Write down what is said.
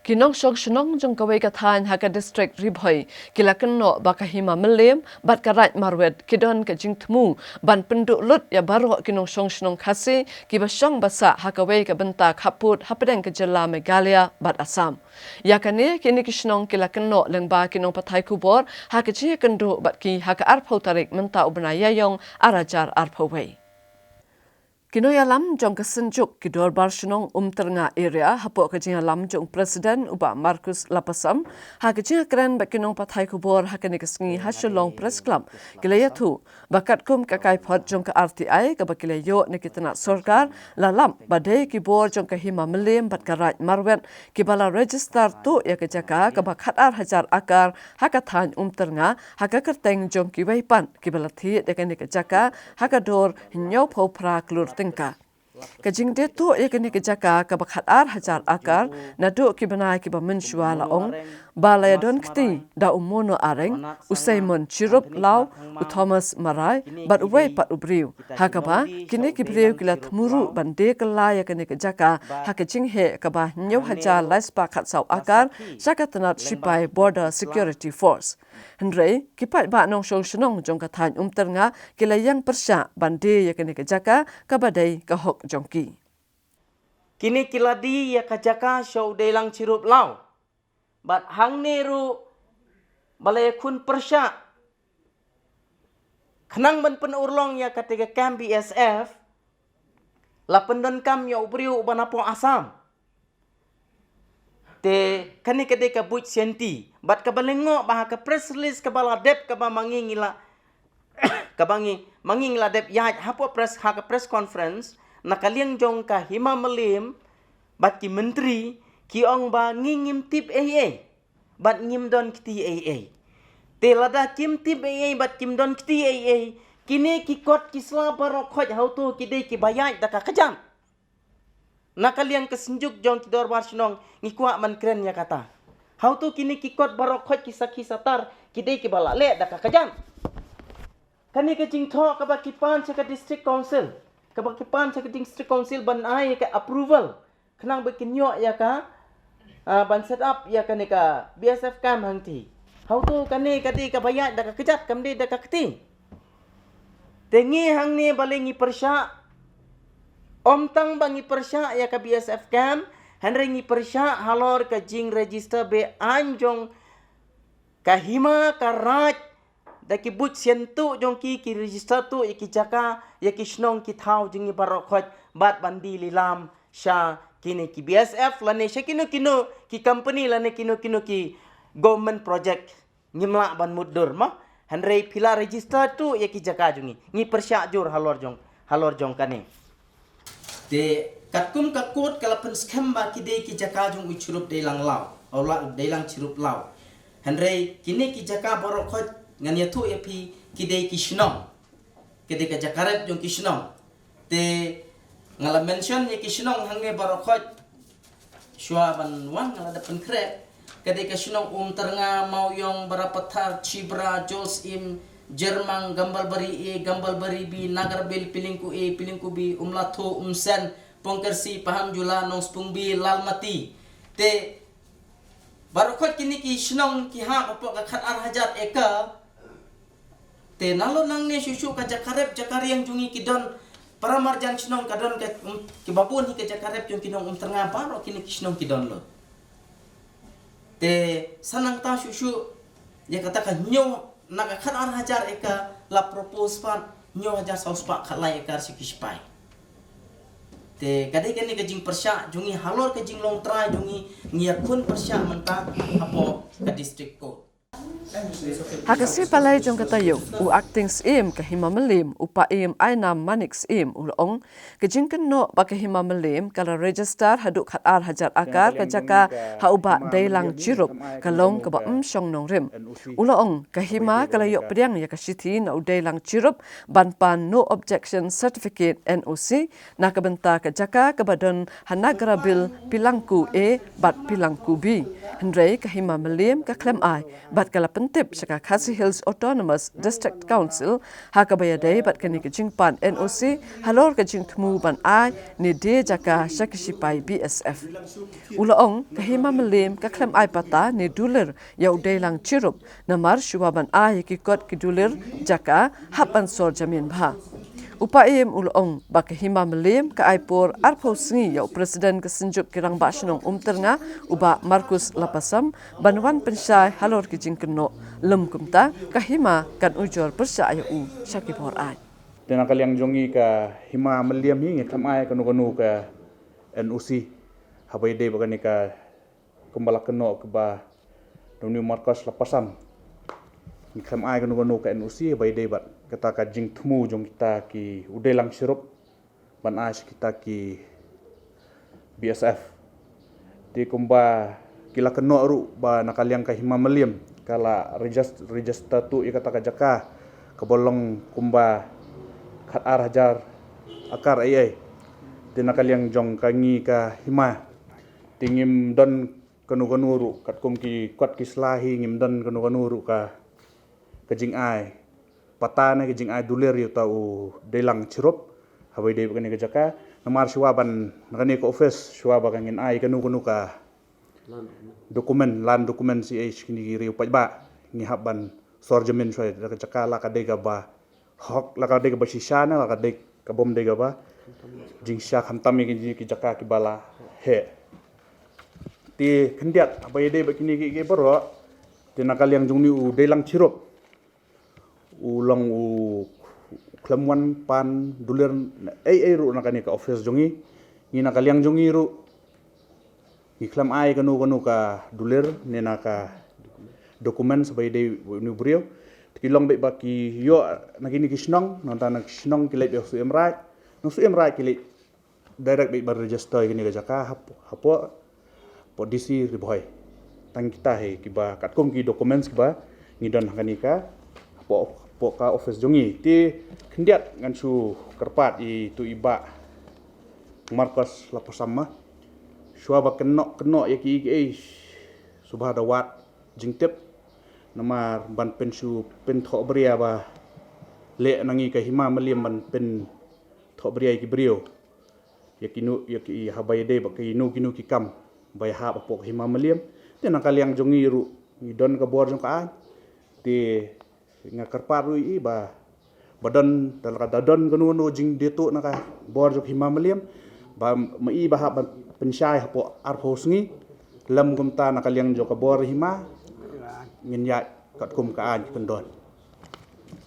Kinong syok shenong jong kawai kathan haka district ribhoi kilakan no bakahima melem bat karat marwet kidon ka jingtmu ban penduk lut ya baru kinong syong shenong khasi kiba syong basa hakawai ka benta khaput hapadeng ke jela Meghalaya bat Assam. Ya kane kini kishnong kilakan no lengba kinong pathai kubor haka chi kendu bat ki haka arpau tarik menta ubnaya yong arajar arpau wei. Kinoya lam jong kesenjuk kidor barshnong ternga area hapok kajinga lam jong presiden uba Marcus Lapasam ha kajinga keren bakinong pathai kubor ha kani kesengi hasulong press club kilaya tu bakat kum kakai pot jong ke RTI ka bakilayo ne kitana sorkar lalam badai kibor jong ke hima melim bat karat marwet kibala register tu ya ke jaka ka bakat ar hajar akar ha kathan ternga ha ka kerteng jong kiwaipan kibala thi de kani ke jaka ha ka dor nyau phau pra klur Kajing dia tu ia kini kejaka ke bakhat ar hajar akar naduk ki benai ki bamenshua laong balaya don kti da umono areng usaimon chirup lau u Thomas Marai bat uwei pat ubriu hakaba kini ki briu kila thmuru bande kala ya kini kejaka hakajing he kaba nyau hajar laispa khat sau akar sakatanat sipai border security force Hendrei kipat ba nong shong shnong jong kathan ternga kila yang persya bande ya kini kejaka kabadai kahok jongki. Kini kiladi ya kajaka show delang cirup lau. Bat hang neru balai kun persya. Kenang ban penurlong ya ketika kamp BSF. Lapendon kam ya ubriu banapo Assam. Te kani ketika buit senti. Bat kabalengo bah ke press release kabala dep kaba mangingila. Kabangi mangingila dep ya hapo press ha press conference. Nakaliang jong ka hima melim bat ki menteri ki ong ba ngingim tip AA bat ngim don kti AA te lada kim tip AA bat kim don kti AA kini ki kot ki sla baro khoj hautu ki de ki bayai daka kajam nakaliang kesenjuk jong ki dor barsnong ngikwa man kren ya kata hautu kini ki kot baro khoj ki sakhi satar ki de ki bala le daka kajam kani ke jing tho ka ba ki pan ka district council kebakipan sa district council ban ay ka approval kanang bekinyo ya ka ban set up ya ka ni ka BSF camp hangti how to kani kadi ka bayad da ka kejat kamdi da ka kti tengi hang ni balingi persya omtang bangi persya ya ka BSF camp hanrengi persya halor ka jing register be anjong kahima karaj daki but sientu jong ki register tu iki jaka ya ki snong ki thau jingi barokhot bat bandi lilam sha kini ki BSF lane shakino kino ki company lane kino ki government project ngimla ban mudur ma hanrei pila register tu ya ki jaka jungi ngi persya jur halor jong kane de katkum kakut kalapen scam ba ki de ki jaka jung uchurup de lang law ola de lang chirup law hanrei kini ki jaka barokhot ngan yatu epi kidei kishnong kidei ka jakaret jong kishnong te ngala mention ye kishnong hangne barokhot shwa ban wan ngala dapen krek kidei ka kishnong ternga mau yong barapathar chibra jos im jermang gambal bari bi nagar bel pilingku bi umlatho umsen pongkersi paham jula nong spung bi lalmati te barokhot kini kishnong ki ha opok ka khat ar hajat eka te nalo nang ne susu ka jakari yang jungi kidon para marjan snong kadon ke babun hi ke jakarep jung kidong ternga paro kini kisnong kidon lo te sanang ta susu ya katakan nyo naga kan ar hajar eka la propose pan nyo hajar saus pak khalai eka sikispai te kadai kani ke jing persya jungi halor ke jing long try jungi ngiakun persya menta apo ke district code Hakasi palai jong katayo u acting sim ka hima melim upa im ainam manik sim ulong kejing kenno ba ka hima melim kala register haduk khat ar hajar akar ka jaka ha uba dailang chirup kalong ka ba shong nong rim ulong ka hima kala yok priang ya ka sithi na dailang chirup ban pan no objection certificate NOC na ka benta ka jaka ka badon hanagra bil pilangku A bat pilangku B Hendrei kahima meliam ka klem ai bat kala pentip saka Khasi Hills Autonomous District Council ha ka bayadai bat kani ka jingpan NOC halor ka jingtmu ban ai ni de jaka shakishipai BSF. Ulaong kahima meliam ka klem ai pata ni dulir ya udailang chirup namar shuwaban ai ki kot ki dulir jaka hapan sor jamin bha. Upayem ulong bakahima melim ka aipor arpo singi yau presiden kesenjuk kirang basnong ternga uba Markus Lapasam banwan pensai halor kijing keno lem kumta kahima kan ujor persaya u syakibor ai. Dan kaliang jongi ka hima meliam hi ngamai kanu ka NOC habai de bagani ka kembala keno ke ba doni Markus Lapasam ngamai kanu ka NOC habai de bat kata ka jing temu jong kita ki udelang sirup ban as kita ki BSF di kumba kila keno ru ba nakaliang ka hima meliam kala register tu kata ka jaka kebolong kumba khat ar hajar akar ai di nakaliang jong kangi ka hima tingim don kanu ru kat kum ki kwat ki slahi ngim don kanu ru ka jing ai patana ke jing ai duler yu tau delang cirup habai de bakani ke jaka namar shuaban ngani ko office shuaba kangin ai kanu ka dokumen CH kini riu pajba ni haban sorjamin shoy ke jaka la ka de ga ba hok la ka de ga ba shishana la ka de ka bom de ga ba jing sha khamtam ki jaka ki bala he ti khendiat habai de bakini ki baro ti nakal yang jungni u delang cirup ulang u klemwan pan dulir ru nakani ka office jongi ni nakaliang jongi ru ni klem ai kanu ka dulir ni naka dokumen sebagai de ni brio tikilong be baki yo nakini kisnong nonta nak kisnong kilai be su emrai no su emrai kilai direct be bar register kini ka jaka hapo polisi riboy tang kita he kiba katkom ki dokumen kiba ni don nakani ka ka office jongi ti kendiat ngan su kerpat i tu iba Markus Lapasam shuaba keno yaki subha dawat jingtip namar ban pensu pen tho bria ba le nangi ka hima meliam ban pen tho bria ki brio yaki habai de ba kinu ki kam bai ha ba pok hima meliam te nakaliang jongi ru ni don ka bor jong ka ti ngakar paru i ba badan dal ka dadon kanu jing detu naka bor jok hima meliam ba mai ba pensai hapo arpo sngi lam gumta nakaliang jok ka bor hima ngin ya kat kum ka an kendon